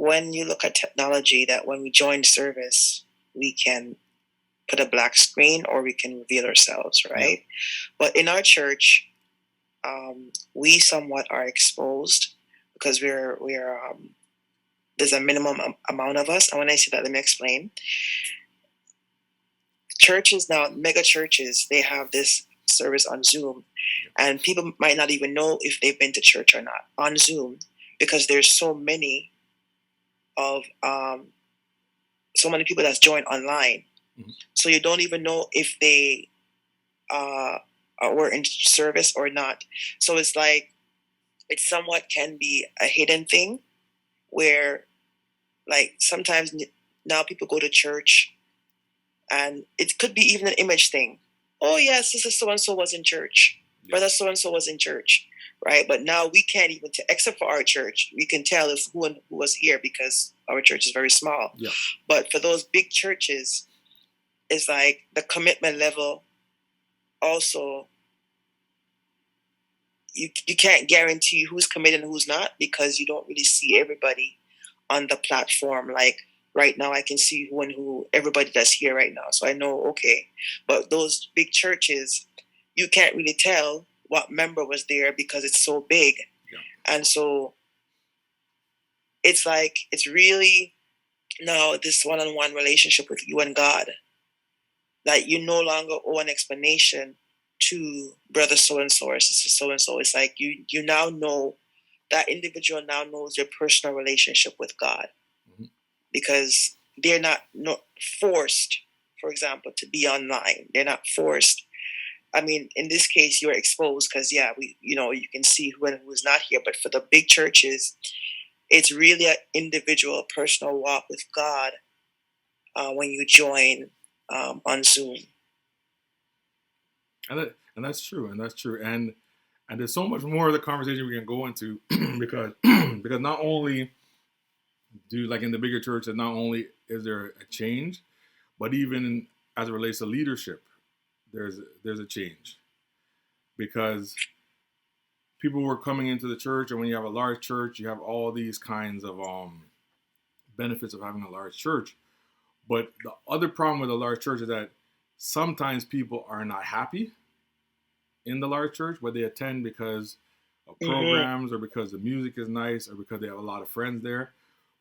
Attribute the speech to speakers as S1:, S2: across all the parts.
S1: when you look at technology, that when we join service, we can put a black screen or we can reveal ourselves, right? Yeah. But in our church, we somewhat are exposed because we're there's a minimum amount of us. And when I say that, let me explain. Churches now, mega churches, they have this service on Zoom, and people might not even know if they've been to church or not on Zoom because there's so many people that's joined online. Mm-hmm. So you don't even know if they were in service or not. So it's like it somewhat can be a hidden thing where, like, sometimes now people go to church and it could be even an image thing. Oh yes, Sister so-and-so was in church. Yeah. Brother so-and-so was in church, right? But now we can't even, except for our church, we can tell if who was here because our church is very small. Yeah. But for those big churches, it's like the commitment level also, you can't guarantee who's committed and who's not because you don't really see everybody on the platform. Like right now I can see who everybody that's here right now. So I know, okay. But those big churches, you can't really tell what member was there because it's so big. Yeah. And so it's like, it's really now this one-on-one relationship with you and God that you no longer owe an explanation to brother so-and-so or sister so-and-so. It's like you now know, that individual now knows your personal relationship with God. Mm-hmm. Because they're not forced, for example, to be online. They're not forced. I mean, in this case, you're exposed because, you can see who and who's not here. But for the big churches, it's really an individual, personal walk with God when you join on Zoom.
S2: And that's true. And there's so much more of the conversation we can go into because not only do, like in the bigger church, that not only is there a change, but even as it relates to leadership, there's a change. Because people were coming into the church, and when you have a large church, you have all these kinds of benefits of having a large church. But the other problem with a large church is that sometimes people are not happy in the large church, but they attend because of programs or because the music is nice or because they have a lot of friends there.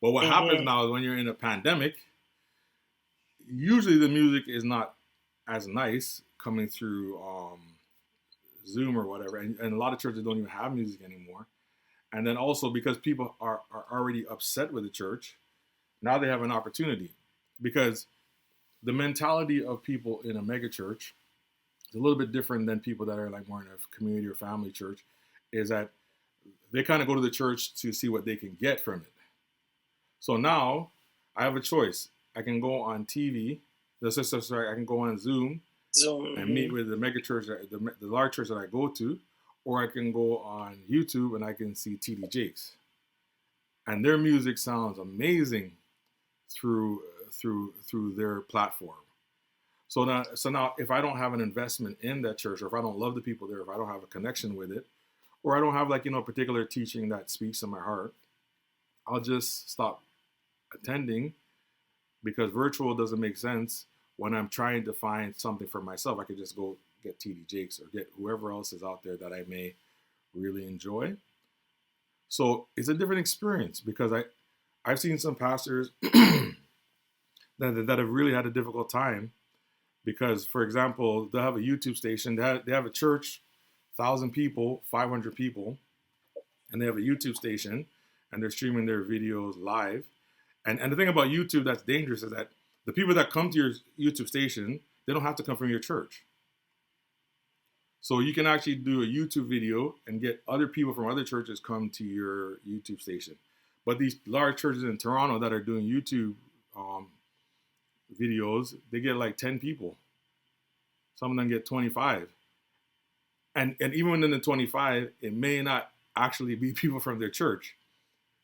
S2: But what happens now is when you're in a pandemic, usually the music is not as nice coming through Zoom or whatever. And a lot of churches don't even have music anymore. And then also because people are already upset with the church, now they have an opportunity. Because the mentality of people in a mega church is a little bit different than people that are like more in a community or family church, is that they kind of go to the church to see what they can get from it. So now I have a choice. I can go on TV. I can go on Zoom and meet with the mega church, the large church that I go to, or I can go on YouTube and I can see TD Jakes. And their music sounds amazing through their platform. So now if I don't have an investment in that church, or if I don't love the people there, if I don't have a connection with it, or I don't have a particular teaching that speaks to my heart, I'll just stop attending because virtual doesn't make sense when I'm trying to find something for myself. I could just go get TD Jakes or get whoever else is out there that I may really enjoy. So it's a different experience because I've seen some pastors that have really had a difficult time because, for example, they'll have a YouTube station. They have a church, 1,000 people, 500 people, and they have a YouTube station, and they're streaming their videos live. And the thing about YouTube that's dangerous is that the people that come to your YouTube station, they don't have to come from your church. So you can actually do a YouTube video and get other people from other churches come to your YouTube station. But these large churches in Toronto that are doing YouTube videos, they get like 10 people. Some of them get 25. And even within the 25, it may not actually be people from their church.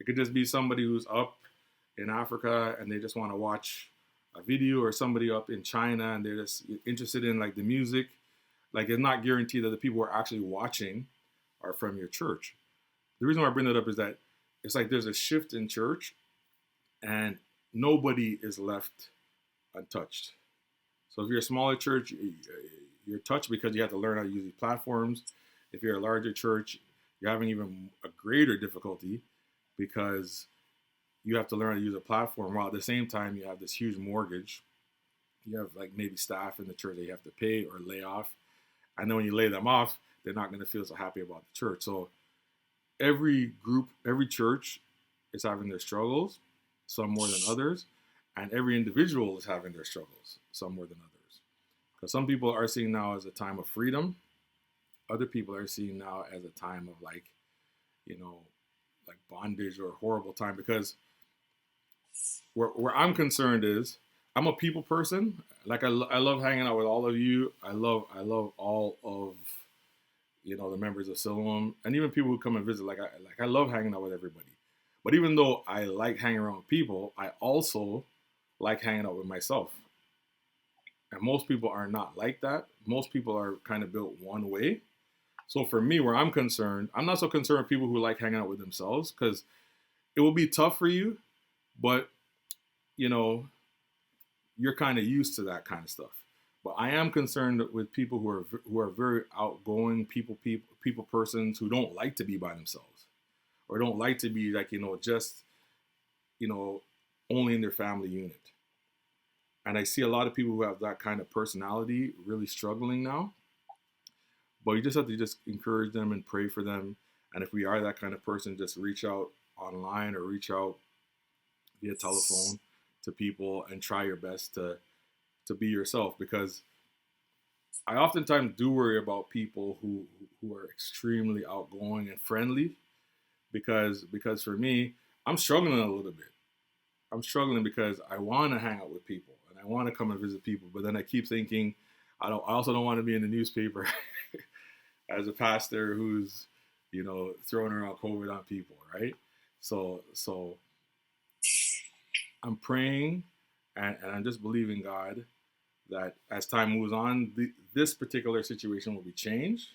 S2: It could just be somebody who's up in Africa and they just want to watch a video, or somebody up in China and they're just interested in like the music. Like, it's not guaranteed that the people who are actually watching are from your church. The reason why I bring that up is that it's like there's a shift in church and nobody is left untouched. So if you're a smaller church, you're touched because you have to learn how to use these platforms. If you're a larger church, you're having even a greater difficulty because you have to learn how to use a platform while at the same time you have this huge mortgage. You have like maybe staff in the church that you have to pay or lay off. And then when you lay them off, they're not going to feel so happy about the church. So every group, every church is having their struggles, some more than others. And every individual is having their struggles, some more than others. Because some people are seeing now as a time of freedom. Other people are seeing now as a time of like, like bondage or horrible time. Because where I'm concerned is I'm a people person. Like I love hanging out with all of you. I love all of the members of Siloam and even people who come and visit. I love hanging out with everybody. But even though I like hanging around with people, I also like hanging out with myself. And most people are not like that. Most people are kind of built one way. So for me, where I'm concerned, I'm not so concerned with people who like hanging out with themselves because it will be tough for you, but you're kind of used to that kind of stuff. But I am concerned with people who are very outgoing people persons who don't like to be by themselves or don't like to be like just only in their family unit. And I see a lot of people who have that kind of personality really struggling now. But you just have to just encourage them and pray for them. And if we are that kind of person, just reach out online or reach out via telephone to people and try your best to be yourself. Because I oftentimes do worry about people who are extremely outgoing and friendly. Because for me, I'm struggling a little bit. I'm struggling because I want to hang out with people and I want to come and visit people. But then I keep thinking, I also don't want to be in the newspaper as a pastor who's, throwing around COVID on people, right? So I'm praying and I'm just believing God that as time moves on, this particular situation will be changed.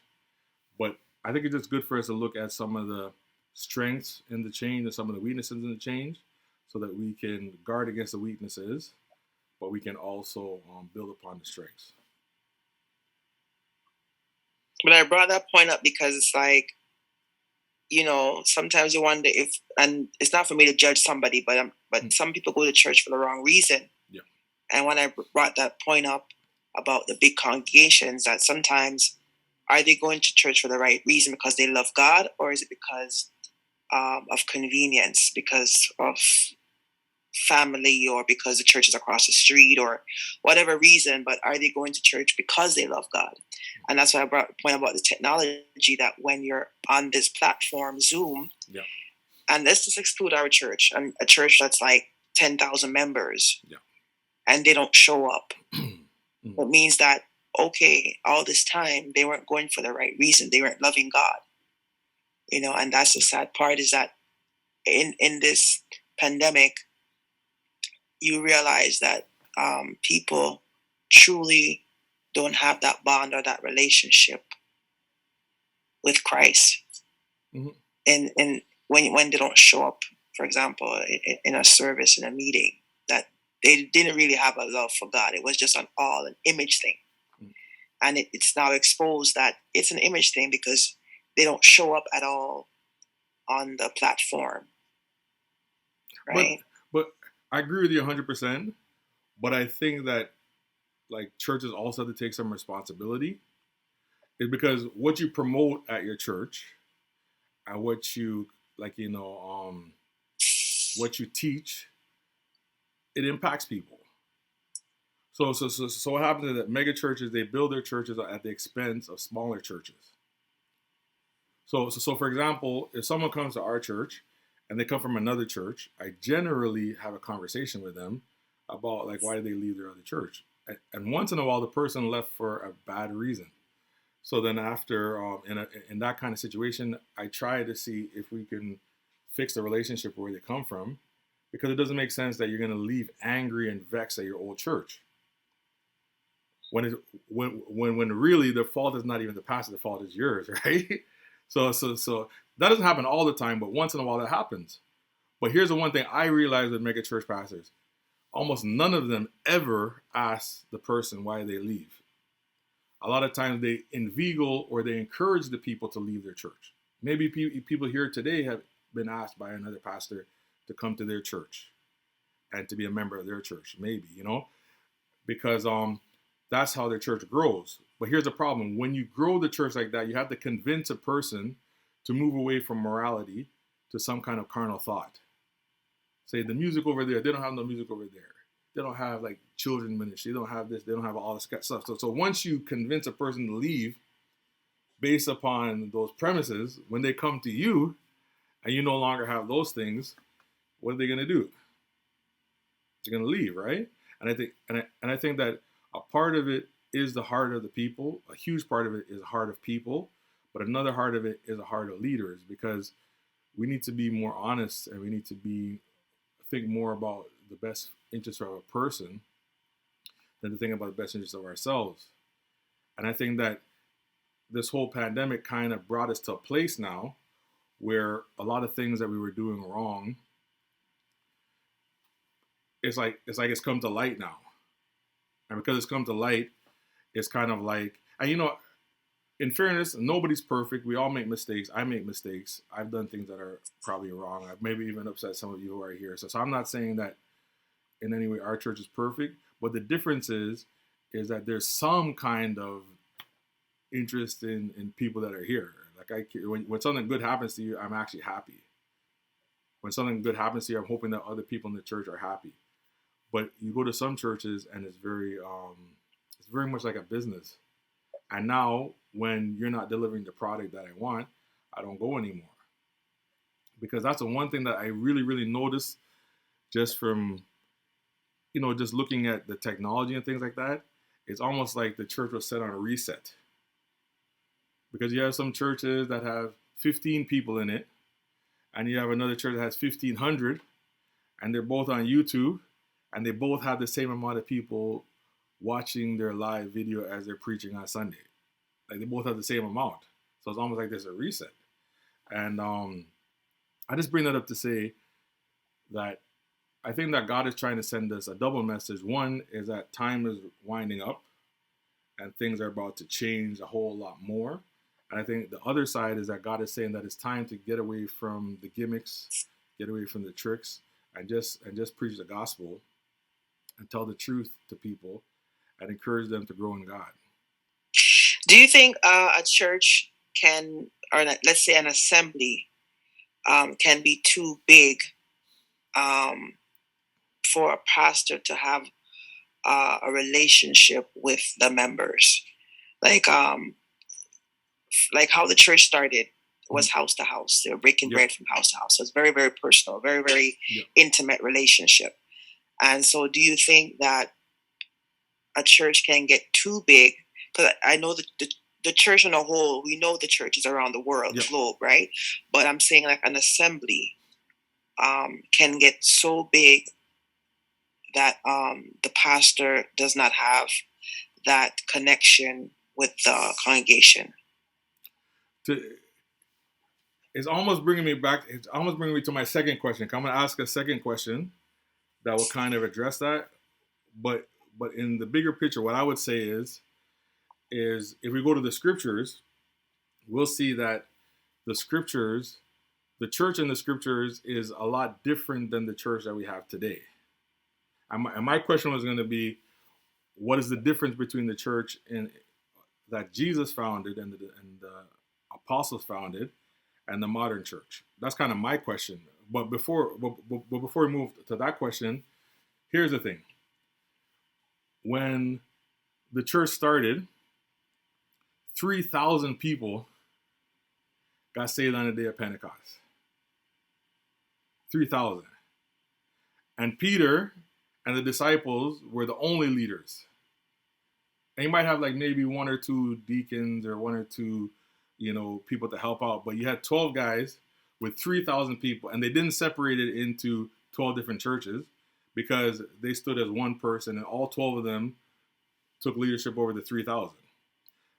S2: But I think it's just good for us to look at some of the strengths in the change and some of the weaknesses in the change so that we can guard against the weaknesses, but we can also build upon the strengths.
S1: But I brought that point up because it's like, sometimes you wonder if, and it's not for me to judge somebody, but some people go to church for the wrong reason.
S2: Yeah. And
S1: when I brought that point up about the big congregations, that sometimes are they going to church for the right reason because they love God, or is it because of convenience, because of family, or because the church is across the street, or whatever reason? But are they going to church because they love God? And that's why I brought the point about the technology, that when you're on this platform, Zoom, and let's just exclude our church, and a church that's like 10,000 members, and they don't show up, it means that, okay, all this time they weren't going for the right reason. They weren't loving God, and that's the sad part, is that in this pandemic, you realize that people truly don't have that bond or that relationship with Christ. And when they don't show up, for example, in a service, in a meeting, that they didn't really have a love for God. It was just an image thing. And it's now exposed that it's an image thing because they don't show up at all on the platform. Right?
S2: But I agree with you 100%. But I think that like churches also have to take some responsibility. Is because what you promote at your church and what you what you teach, it impacts people. So what happens is that mega churches, they build their churches at the expense of smaller churches. So for example, if someone comes to our church and they come from another church, I generally have a conversation with them about like why they leave their other church. And once in a while, the person left for a bad reason. So then after, in that kind of situation, I try to see if we can fix the relationship where they come from, because it doesn't make sense that you're going to leave angry and vexed at your old church. When really the fault is not even the pastor, the fault is yours, right? So that doesn't happen all the time, but once in a while that happens. But here's the one thing I realize with mega church pastors: almost none of them ever ask the person why they leave. A lot of times they inveigle or they encourage the people to leave their church. Maybe people here today have been asked by another pastor to come to their church and to be a member of their church, maybe, because that's how their church grows. But here's the problem: when you grow the church like that, you have to convince a person to move away from morality to some kind of carnal thought. Say the music over there, they don't have no music over there. They don't have like children ministry. They don't have this. They don't have all this stuff. So once you convince a person to leave based upon those premises, when they come to you and you no longer have those things, what are they going to do? They're going to leave, right? And I think that a part of it is the heart of the people. A huge part of it is the heart of people, but another heart of it is the heart of leaders, because we need to be more honest and we need to think more about the best interest of a person than to think about the best interest of ourselves. And I think that this whole pandemic kind of brought us to a place now where a lot of things that we were doing wrong, it's like it's come to light now. And because it's come to light, it's kind of like, and in fairness, nobody's perfect. We all make mistakes. I make mistakes. I've done things that are probably wrong. I've maybe even upset some of you who are here. So I'm not saying that in any way our church is perfect, but the difference is that there's some kind of interest in people that are here. Like when something good happens to you, I'm actually happy. When something good happens to you, I'm hoping that other people in the church are happy. But you go to some churches and it's very much like a business. And now when you're not delivering the product that I want, I don't go anymore. Because that's the one thing that I really, really noticed just from, just looking at the technology and things like that. It's almost like the church was set on a reset. Because you have some churches that have 15 people in it, and you have another church that has 1,500, and they're both on YouTube, and they both have the same amount of people watching their live video as they're preaching on Sunday. Like they both have the same amount. So it's almost like there's a reset. And I just bring that up to say that I think that God is trying to send us a double message. One is that time is winding up and things are about to change a whole lot more. And I think the other side is that God is saying that it's time to get away from the gimmicks, get away from the tricks, and just preach the gospel and tell the truth to people and encourage them to grow in God.
S1: Do you think a church can, or let's say an assembly, can be too big for a pastor to have a relationship with the members? Like how the church started was house to house. They were breaking bread from house to house. So it's very, very personal, very, very intimate relationship. And so do you think that a church can get too big? Because I know that the church on a whole, we know the churches around the world, the globe, right? But I'm saying like an assembly can get so big that the pastor does not have that connection with the congregation.
S2: It's almost bringing me to my second question. I'm going to ask a second question that will kind of address that. But in the bigger picture, what I would say is if we go to the scriptures, we'll see that the church in the scriptures is a lot different than the church that we have today. And my question was going to be, what is the difference between the church that Jesus founded and the apostles founded and the modern church? That's kind of my question. But before we move to that question, here's the thing. When the church started, 3,000 people got saved on the day of Pentecost. 3,000. And Peter and the disciples were the only leaders. And you might have like maybe one or two deacons or one or two, people to help out. But you had 12 guys with 3,000 people, and they didn't separate it into 12 different churches because they stood as one person, and all 12 of them took leadership over the 3,000.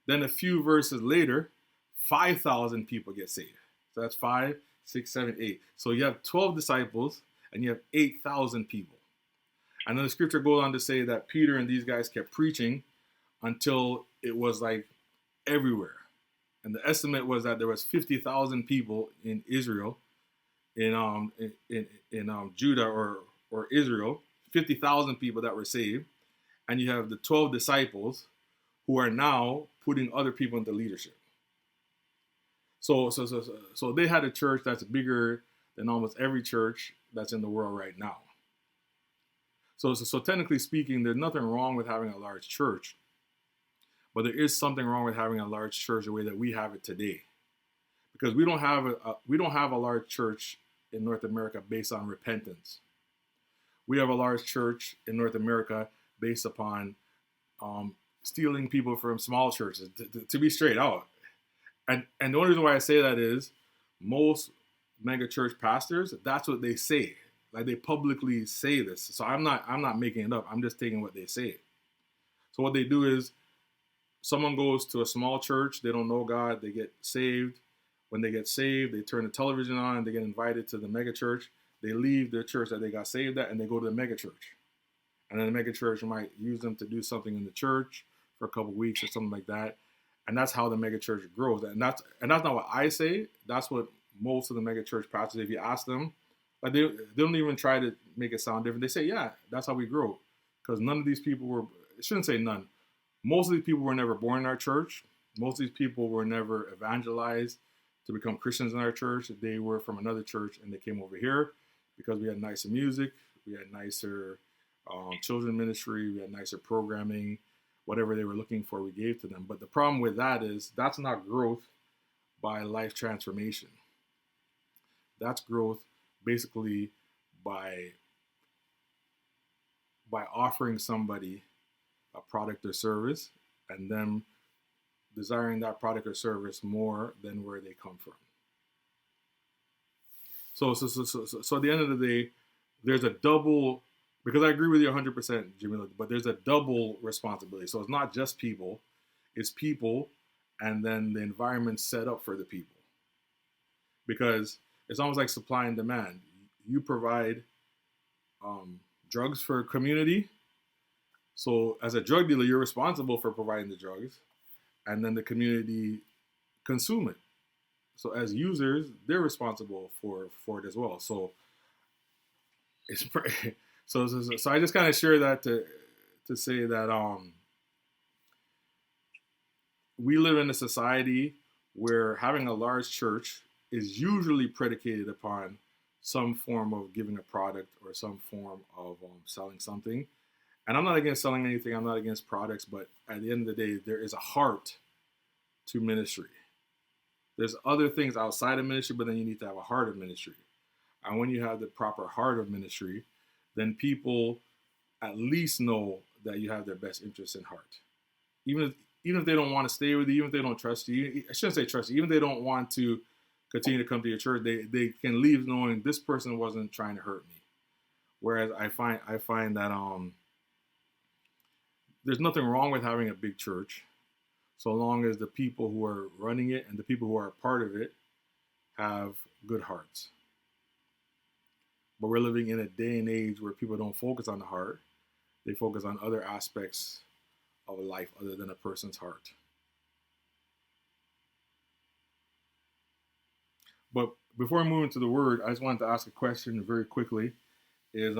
S2: Then a few verses later, 5,000 people get saved. So that's 5, 6, 7, 8. So you have 12 disciples and you have 8,000 people. And then the scripture goes on to say that Peter and these guys kept preaching until it was like everywhere. And the estimate was that there was 50,000 people in Israel, in Judah or Israel, 50,000 people that were saved. And you have the 12 disciples who are now putting other people into leadership. So they had a church that's bigger than almost every church that's in the world right now. So technically speaking, there's nothing wrong with having a large church, but there is something wrong with having a large church the way that we have it today, because we don't have a large church in North America based on repentance. We have a large church in North America based upon stealing people from small churches. To be straight out, and the only reason why I say that is most mega church pastors, that's what they say. Like, they publicly say this. So I'm not making it up. I'm just taking what they say. So what they do is, someone goes to a small church, they don't know God, they get saved. When they get saved, they turn the television on, they get invited to the mega church. They leave their church that they got saved at and they go to the mega church. And then the mega church might use them to do something in the church for a couple of weeks or something like that. And that's how the mega church grows. And that's not what I say. That's what most of the mega church pastors, if you ask them, like, they don't even try to make it sound different. They say, yeah, that's how we grow. Because none of these people were, I shouldn't say none. Most of these people were never born in our church. Most of these people were never evangelized to become Christians in our church. They were from another church and they came over here because we had nicer music, we had nicer children ministry, we had nicer programming, whatever they were looking for, we gave to them. But the problem with that is that's not growth by life transformation. That's growth basically by offering somebody a product or service and them desiring that product or service more than where they come from. So at the end of the day, there's a double, because I agree with you 100%, Jimmy, but there's a double responsibility. So it's not just people, it's people and then the environment set up for the people. Because it's almost like supply and demand. You provide drugs for a community. So as a drug dealer, you're responsible for providing the drugs, and then the community consume it. So as users, they're responsible for it as well. So it's so I just kind of share that to say that we live in a society where having a large church is usually predicated upon some form of giving a product or some form of selling something. And I'm not against selling anything. I'm not against products. But at the end of the day, there is a heart to ministry. There's other things outside of ministry, but then you need to have a heart of ministry. And when you have the proper heart of ministry, then people at least know that you have their best interests in heart. Even if they don't want to stay with you, even if they don't trust you, I shouldn't say trust you, even if they don't want to continue to come to your church, they can leave knowing this person wasn't trying to hurt me. Whereas I find that there's nothing wrong with having a big church, so long as the people who are running it and the people who are a part of it have good hearts. But we're living in a day and age where people don't focus on the heart. They focus on other aspects of life other than a person's heart. But before I move into the word, I just wanted to ask a question very quickly. Is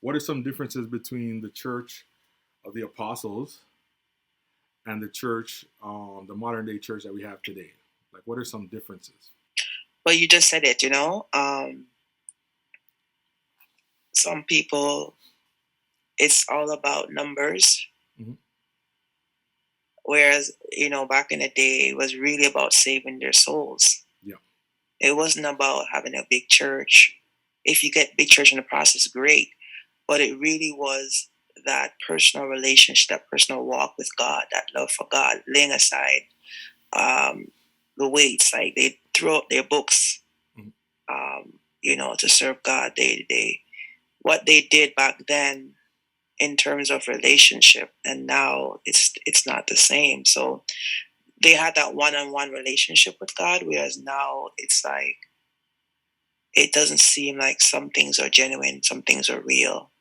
S2: what are some differences between the church of the apostles and the church, the modern day church that we have today? Like, what are some differences?
S1: Well, you just said it, some people, it's all about numbers. Mm-hmm. Whereas, back in the day, it was really about saving their souls.
S2: Yeah.
S1: It wasn't about having a big church. If you get big church in the process, great. But it really was that personal relationship, that personal walk with God, that love for God, laying aside the weights. Like, they threw out their books, to serve God. What they did back then in terms of relationship, and now it's not the same. So they had that one-on-one relationship with God, whereas now it's like it doesn't seem like some things are genuine, some things are real.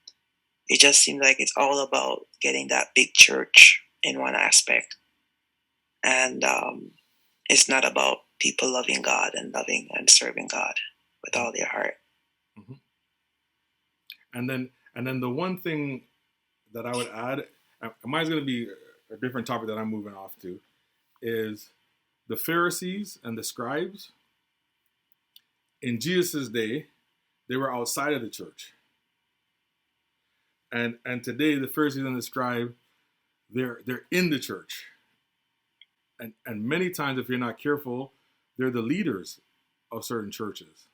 S1: It just seems like it's all about getting that big church in one aspect. And it's not about people loving God and loving and serving God with all their heart.
S2: Mm-hmm. And then the one thing that I would add, mine's going to be a different topic that I'm moving off to, is the Pharisees and the Scribes. In Jesus' day, they were outside of the church. And today, the Pharisees and the Scribes, they're in the church. And many times, if you're not careful, they're the leaders of certain churches.